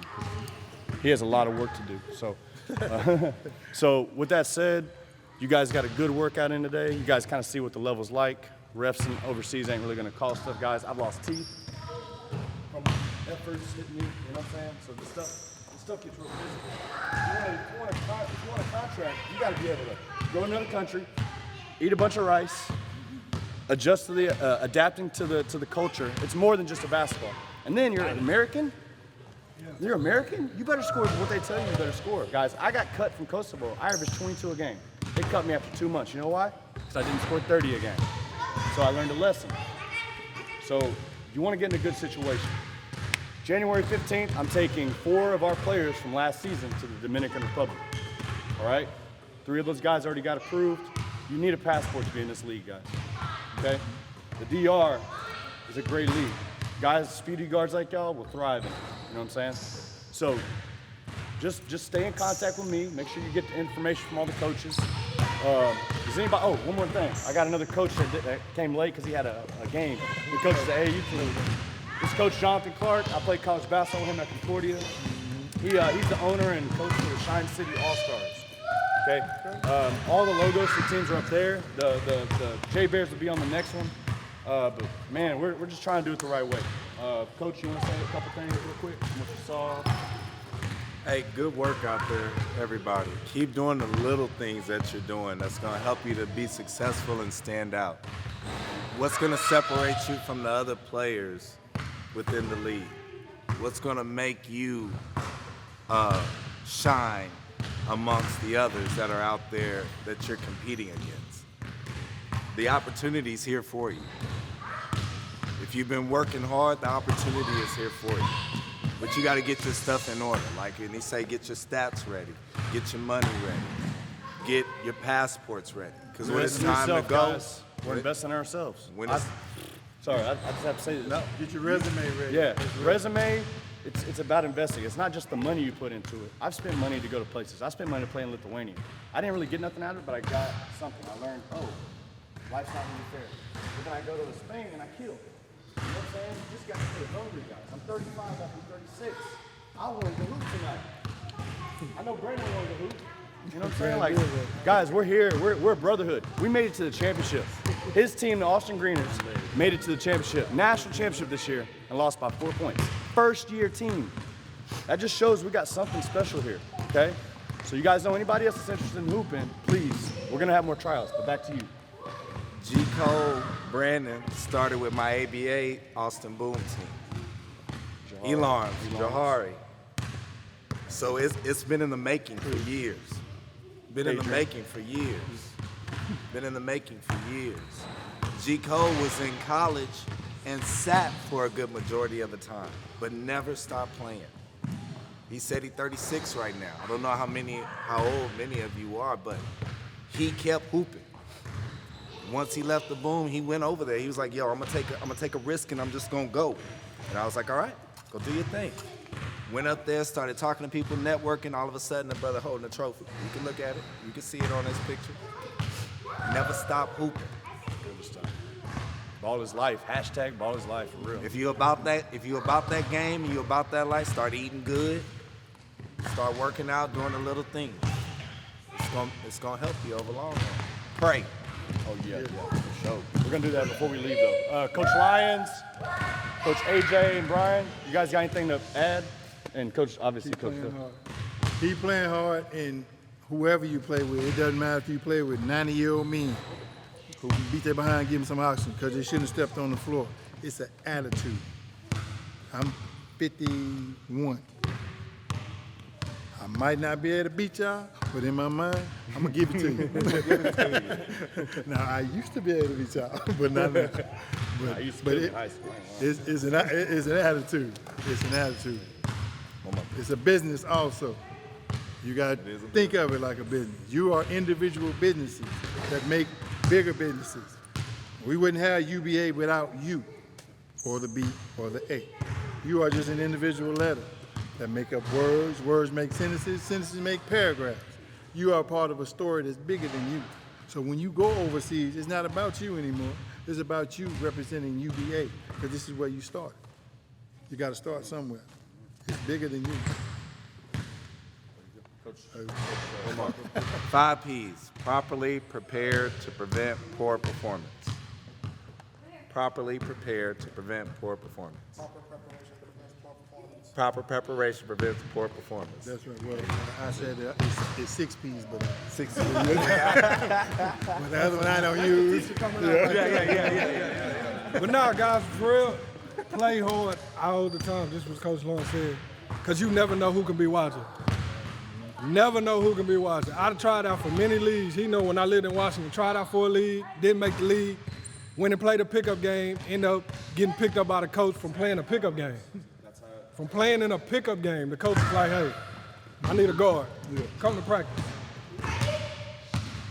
He has a lot of work to do. So with that said, you guys got a good workout in today. You guys kind of see what the level's like. Refs and overseas ain't really going to call stuff, guys. I've lost teeth from efforts hitting me, you know what I'm saying? So this stuff gets real physical. If you want a contract, you got to be able to go to another country, eat a bunch of rice, adjust to the adapting to the culture. It's more than just a basketball. And then you're an American. You're American. You better score what they tell you. You better score, guys. I got cut from Kosovo. I averaged 22 a game. They cut me after 2 months. You know why? Because I didn't score 30 a game. So I learned a lesson. So you want to get in a good situation. January 15th, I'm taking 4 of our players from last season to the Dominican Republic. All right? 3 of those guys already got approved. You need a passport to be in this league, guys. Okay? The DR is a great league. Guys, speedy guards like y'all will thrive in it. You know what I'm saying? So just stay in contact with me. Make sure you get the information from all the coaches. Does anybody, oh, one more thing. I got another coach that came late because he had a game. He coaches the AAU team. This coach Jonathan Clark. I played college basketball with him at Concordia. He's the owner and coach for the Shine City All-Stars. Okay? All the logos for teams are up there. The J Bears will be on the next one. But man, we're just trying to do it the right way. Coach, you want to say a couple things real quick from what you saw? Hey, good work out there, everybody. Keep doing the little things that you're doing. That's going to help you to be successful and stand out. What's going to separate you from the other players within the league? What's going to make you shine amongst the others that are out there that you're competing against? The opportunity's here for you. If you've been working hard, the opportunity is here for you. But you got to get your stuff in order. Like when they say, get your stats ready, get your money ready, get your passports ready. Because when it's time to go, guys, we're investing in ourselves. When it's, sorry, I just have to say this. No, get your resume ready. Yeah, resume. It's about investing. It's not just the money you put into it. I've spent money to go to places. I spent money to play in Lithuania. I didn't really get nothing out of it, but I got something. I learned, oh, life's not really fair. But then I go to Spain and I kill. You know what I'm saying? You just got to stay hungry, guys. I'm 35, I'm 36. I wanted to hoop tonight. I know Brandon wanted to hoop. You know what I'm saying? Like, guys, we're here. We're a brotherhood. We made it to the championship. His team, the Austin Greeners, made it to the championship, national championship this year, and lost by 4 points. First-year team. That just shows we got something special here, okay? So you guys know anybody else that's interested in hooping, please. We're going to have more tryouts, but back to you. G. Cole, Brandon started with my ABA Austin Boom team. Elarms, Jahari. So it's been in the making for years. Been in the making for years. Been in the making for years. G. Cole was in college and sat for a good majority of the time, but never stopped playing. He said he's 36 right now. I don't know how old many of you are, but he kept hooping. Once he left the Boom, he went over there. He was like, yo, I'm gonna take a risk and I'm just gonna go. And I was like, all right, go do your thing. Went up there, started talking to people, networking. All of a sudden, the brother holding a trophy. You can look at it. You can see it on this picture. Never stop hooping. Never stop. Ball is life. Hashtag ball is life, for real. If you about that game, you about that life, start eating good. Start working out, doing the little things. It's gonna help you over long run. Pray. Oh, yeah, for sure. We're going to do that before we leave, though. Coach Lyons, Coach AJ, and Brian, you guys got anything to add? And Coach, obviously, Coach Phil. Keep playing hard, and whoever you play with, it doesn't matter if you play with 90-year-old men who beat their behind, give them some oxygen because they shouldn't have stepped on the floor. It's an attitude. I'm 51. I might not be able to beat y'all, but in my mind, I'm gonna give it to you. Now, I used to be able to beat y'all, but not now. But it's an attitude. It's an attitude. It's a business also. You gotta think of it like a business. You are individual businesses that make bigger businesses. We wouldn't have UBA without you, or the B, or the A. You are just an individual letter that make up words, words make sentences, sentences make paragraphs. You are part of a story that's bigger than you. So when you go overseas, it's not about you anymore. It's about you representing UBA, because this is where you start. You got to start somewhere. It's bigger than you. Coach, 5 P's. Properly prepared to prevent poor performance. Properly prepared to prevent poor performance. Proper preparation prevents poor performance. That's right. Well, I said it's 6 P's, but 6 P's. But the other one I don't use. Yeah. But now, guys, for real, play hard all the time. This is what Coach Lawrence said. Because you never know who can be watching. Never know who can be watching. I tried out for many leagues. He know when I lived in Washington, tried out for a league, didn't make the league, went and played a pickup game, ended up getting picked up by the coach from playing a pickup game. From playing in a pickup game, the coach was like, hey, I need a guard. Come to practice.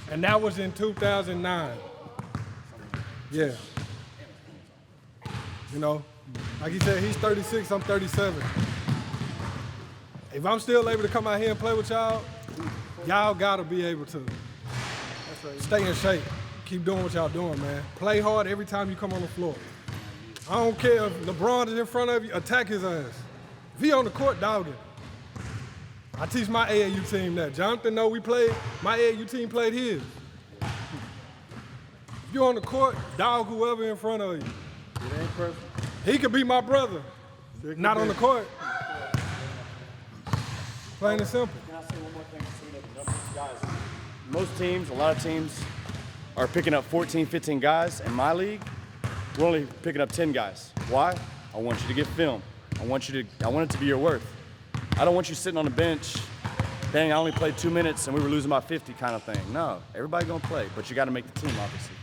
And that was in 2009. Yeah. You know, like he said, he's 36, I'm 37. If I'm still able to come out here and play with y'all, y'all gotta be able to stay in shape. Keep doing what y'all doing, man. Play hard every time you come on the floor. I don't care if LeBron is in front of you, attack his ass. If he on the court, dog it. I teach my AAU team that. Jonathan know we played, my AAU team played his. If you're on the court, dog whoever in front of you. It ain't personal. He could be my brother, not on the court. Plain and simple. Can I say one more thing? Guys, most teams, a lot of teams, are picking up 14, 15 guys. In my league, we're only picking up 10 guys. Why? I want you to get film. I want it to be your worth. I don't want you sitting on the bench, dang, I only played 2 minutes and we were losing by 50 kind of thing. No, everybody gonna play, but you gotta make the team, obviously.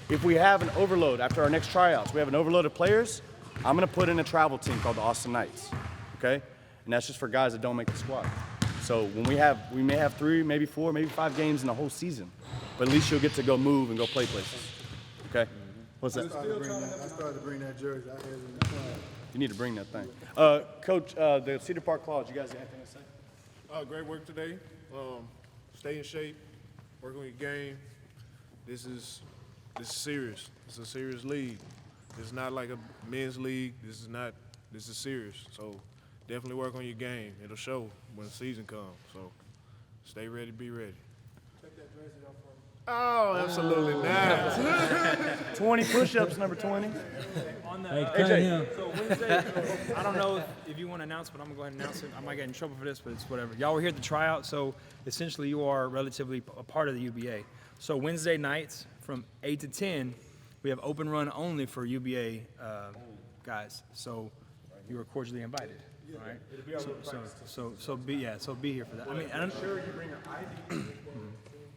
If we have an overload after our next tryouts, we have an overload of players, I'm gonna put in a travel team called the Austin Knights, okay? And that's just for guys that don't make the squad. So when we may have 3, maybe 4, maybe 5 games in the whole season, but at least you'll get to go move and go play places, okay? What's that? I started to bring that jersey. I had it in the club. You need to bring that thing. Coach, the Cedar Park Claws, you guys got anything to say? Great work today. Stay in shape, work on your game. This is serious. It's a serious league. It's not like a men's league. This is serious. So definitely work on your game. It'll show when the season comes. So stay ready, be ready. Take that jersey off for me. Oh, absolutely not. 20 push-ups, number 20. On the, Hey, cut him. So Wednesday, I don't know if you want to announce, but I'm going to go ahead and announce it. I might get in trouble for this, but it's whatever. Y'all were here at the tryout, so essentially you are relatively a part of the UBA. So Wednesday nights from 8 to 10, we have open run only for UBA guys. So you are cordially invited. All right. So be here for that. I mean, I'm sure you bring your ID.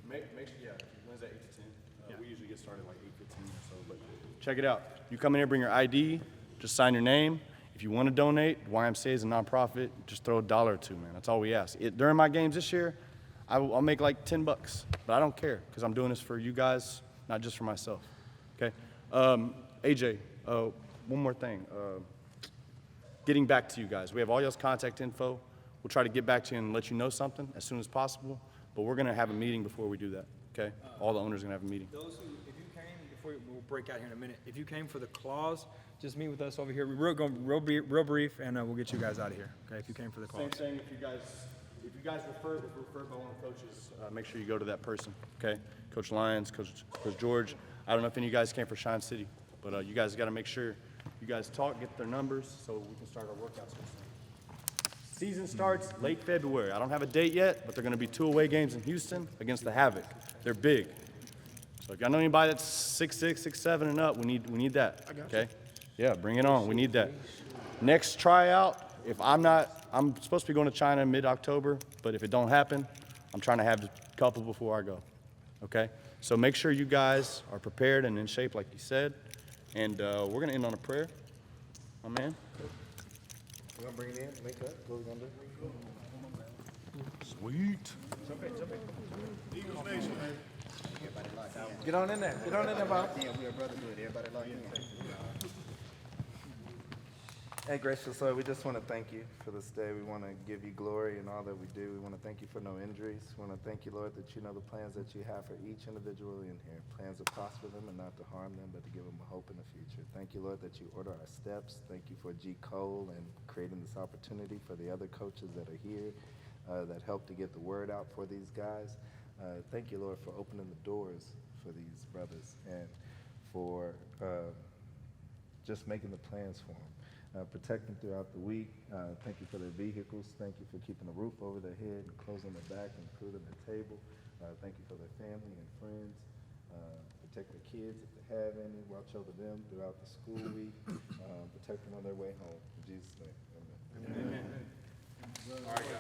Make sure, Wednesday 8 to 10. We usually get started like 8:15 or so, but check it out. You come in here, bring your ID, just sign your name. If you want to donate, YMCA is a nonprofit. Just throw $1 or $2, man. That's all we ask. During my games this year, I'll make like $10, but I don't care because I'm doing this for you guys, not just for myself. Okay. AJ, one more thing. Getting back to you guys. We have all y'all's contact info. We'll try to get back to you and let you know something as soon as possible. But we're going to have a meeting before we do that, okay? All the owners are going to have a meeting. Those who, if you came, we'll break out here in a minute. If you came for the claws, just meet with us over here. We're going real brief, and we'll get you guys out of here, okay, if you came for the claws. Same thing, if you guys referred by one of the coaches, make sure you go to that person, okay? Coach Lyons, Coach George. I don't know if any of you guys came for Shine City, but you guys got to make sure you guys talk, get their numbers, so we can start our workouts. Season starts late February. I don't have a date yet, but they're going to be 2 away games in Houston against the Havoc. They're big. So if y'all know anybody that's 6'6", 6'7", and up, we need that. Okay? Yeah, bring it on. We need that. Next tryout, I'm supposed to be going to China mid-October, but if it don't happen, I'm trying to have a couple before I go. Okay? So make sure you guys are prepared and in shape, like you said. And we're going to end on a prayer. My man. We're going to bring it in, make up, what we're going to do. Sweet. Jump in. Get on in there, Bob. Yeah, we are brotherhood. Everybody locked in. Hey, gracious Lord, we just want to thank you for this day. We want to give you glory in all that we do. We want to thank you for no injuries. We want to thank you, Lord, that you know the plans that you have for each individual in here. Plans to prosper them and not to harm them, but to give them a hope in the future. Thank you, Lord, that you order our steps. Thank you for G. Cole and creating this opportunity for the other coaches that are here that help to get the word out for these guys. Thank you, Lord, for opening the doors for these brothers and for just making the plans for them. Protect them throughout the week. Thank you for their vehicles. Thank you for keeping a roof over their head and closing their back and food on their table. Thank you for their family and friends. Protect their kids if they have any. Watch over them throughout the school week. Protect them on their way home. In Jesus' name, amen. All right, guys.